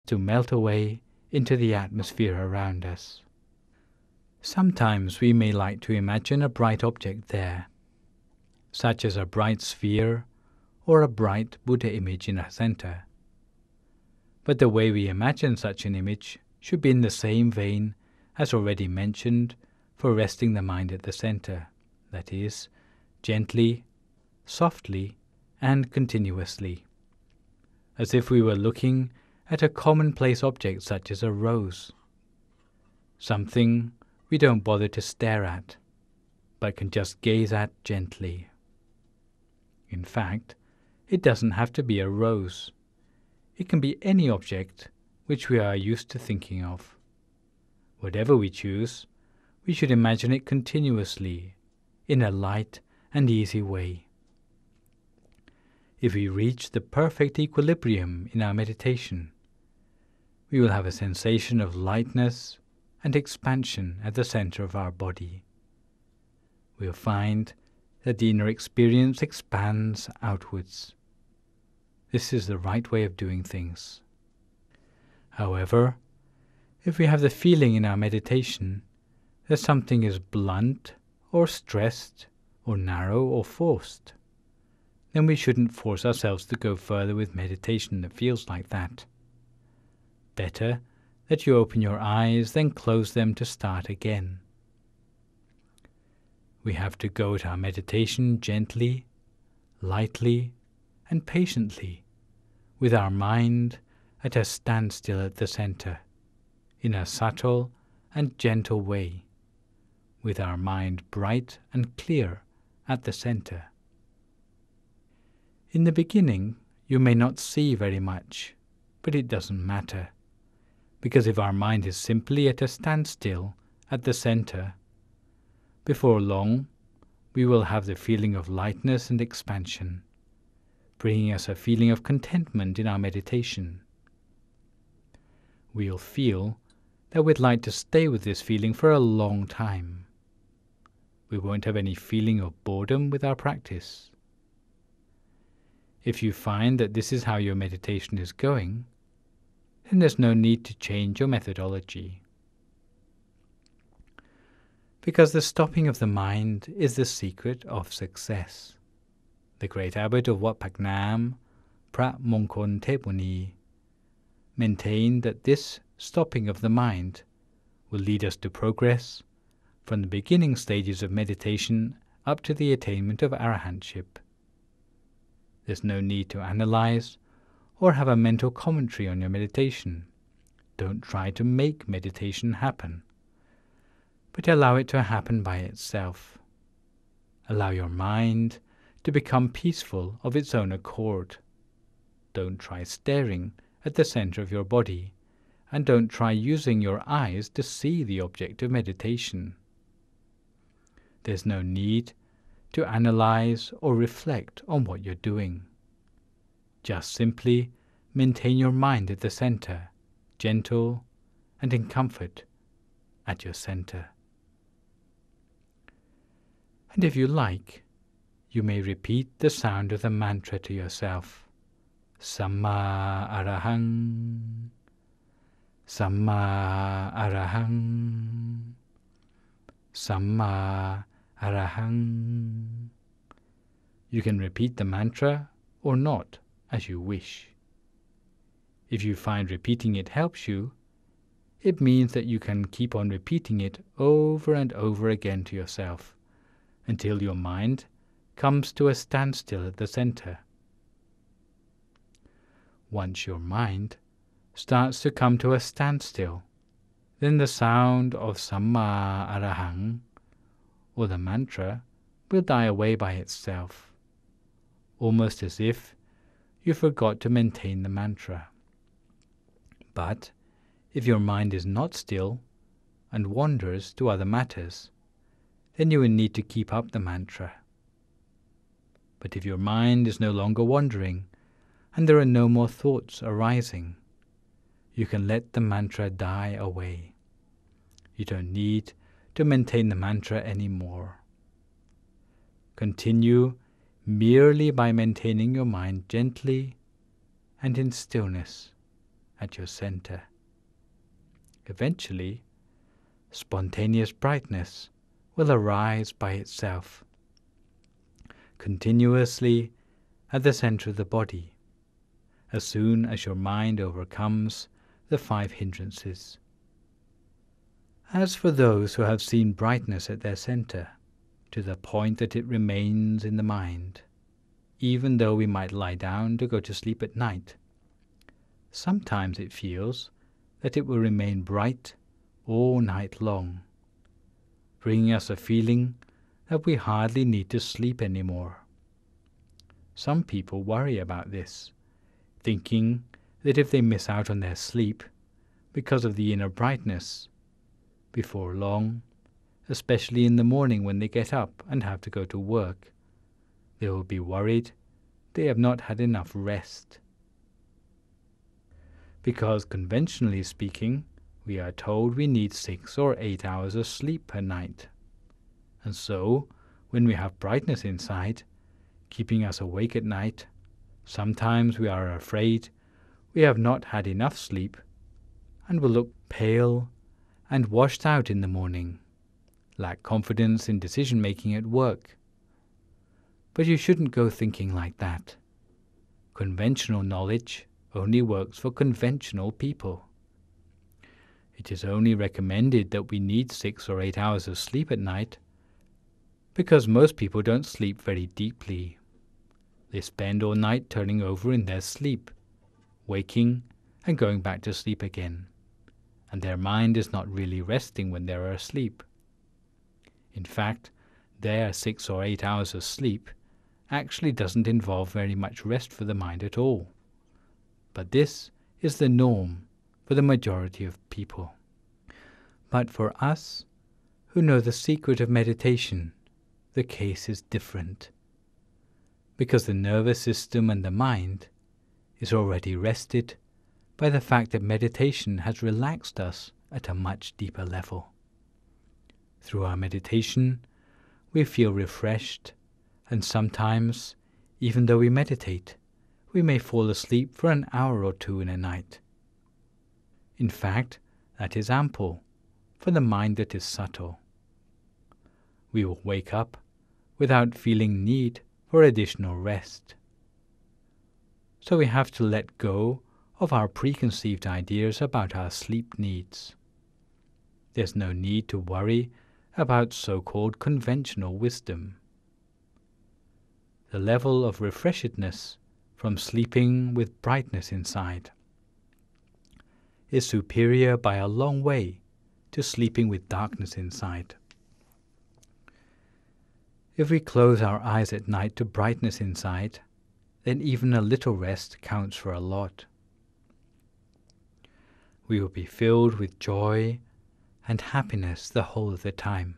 to melt away into the atmosphere around us. Sometimes we may like to imagine a bright object there, such as a bright sphere or a bright Buddha image in a center. But the way we imagine such an image should be in the same vein as already mentioned for resting the mind at the center, that is, gently, softly, and continuously, as if we were looking at a commonplace object such as a rose, something we don't bother to stare at, but can just gaze at gently. In fact, it doesn't have to be a rose. It can be any object which we are used to thinking of. Whatever we choose, we should imagine it continuously, in a light and easy way. If we reach the perfect equilibrium in our meditation, we will have a sensation of lightness and expansion at the center of our body. We'll find that the inner experience expands outwards. This is the right way of doing things. However, if we have the feeling in our meditation that something is blunt or stressed or narrow or forced, then we shouldn't force ourselves to go further with meditation that feels like that. Better that you open your eyes, then close them to start again. We have to go at our meditation gently, lightly, and patiently, with our mind at a standstill at the center, in a subtle and gentle way, with our mind bright and clear at the center. In the beginning, you may not see very much, but it doesn't matter, because if our mind is simply at a standstill at the center, before long we will have the feeling of lightness and expansion, bringing us a feeling of contentment in our meditation. We'll feel that we'd like to stay with this feeling for a long time. We won't have any feeling of boredom with our practice. If you find that this is how your meditation is going, then there's no need to change your methodology. Because the stopping of the mind is the secret of success. The great abbot of Wat Phak Nam, Prat Mongkon Thepmuni, maintained that this stopping of the mind will lead us to progress from the beginning stages of meditation up to the attainment of arahantship. There's no need to analyze or have a mental commentary on your meditation. Don't try to make meditation happen, but allow it to happen by itself. Allow your mind to become peaceful of its own accord. Don't try staring at the center of your body, and don't try using your eyes to see the object of meditation. There's no need to analyze or reflect on what you're doing. Just simply maintain your mind at the center, gentle and in comfort at your center. And if you like, you may repeat the sound of the mantra to yourself. Samma Arahang, Samma Arahang, Samma Arahang. You can repeat the mantra or not, as you wish. If you find repeating it helps you, it means that you can keep on repeating it over and over again to yourself until your mind comes to a standstill at the center. Once your mind starts to come to a standstill, then the sound of Samma Arahang, or the mantra, will die away by itself, almost as if you forgot to maintain the mantra. But if your mind is not still and wanders to other matters, then you will need to keep up the mantra. But if your mind is no longer wandering and there are no more thoughts arising, you can let the mantra die away. You don't need to maintain the mantra anymore. Continue merely by maintaining your mind gently and in stillness at your center. Eventually, spontaneous brightness will arise by itself, continuously at the center of the body, as soon as your mind overcomes the 5 hindrances. As for those who have seen brightness at their center, to the point that it remains in the mind, even though we might lie down to go to sleep at night, sometimes it feels that it will remain bright all night long, bringing us a feeling that we hardly need to sleep anymore. Some people worry about this, thinking that if they miss out on their sleep because of the inner brightness, before long, especially in the morning when they get up and have to go to work, they will be worried they have not had enough rest. Because conventionally speaking, we are told we need 6 or 8 hours of sleep per night. And so, when we have brightness inside, keeping us awake at night, sometimes we are afraid we have not had enough sleep and will look pale and washed out in the morning, lack confidence in decision-making at work. But you shouldn't go thinking like that. Conventional knowledge only works for conventional people. It is only recommended that we need 6 or 8 hours of sleep at night because most people don't sleep very deeply. They spend all night turning over in their sleep, waking and going back to sleep again, and their mind is not really resting when they are asleep. In fact, their 6 or 8 hours of sleep actually doesn't involve very much rest for the mind at all. But this is the norm for the majority of people. But for us, who know the secret of meditation, the case is different, because the nervous system and the mind is already rested by the fact that meditation has relaxed us at a much deeper level. Through our meditation, we feel refreshed, and sometimes, even though we meditate, we may fall asleep for an hour or 2 in a night. In fact, that is ample for the mind that is subtle. We will wake up without feeling need for additional rest. So we have to let go of our preconceived ideas about our sleep needs. There's no need to worry about so-called conventional wisdom. The level of refreshedness from sleeping with brightness inside is superior by a long way to sleeping with darkness inside. If we close our eyes at night to brightness inside, then even a little rest counts for a lot. We will be filled with joy and happiness the whole of the time.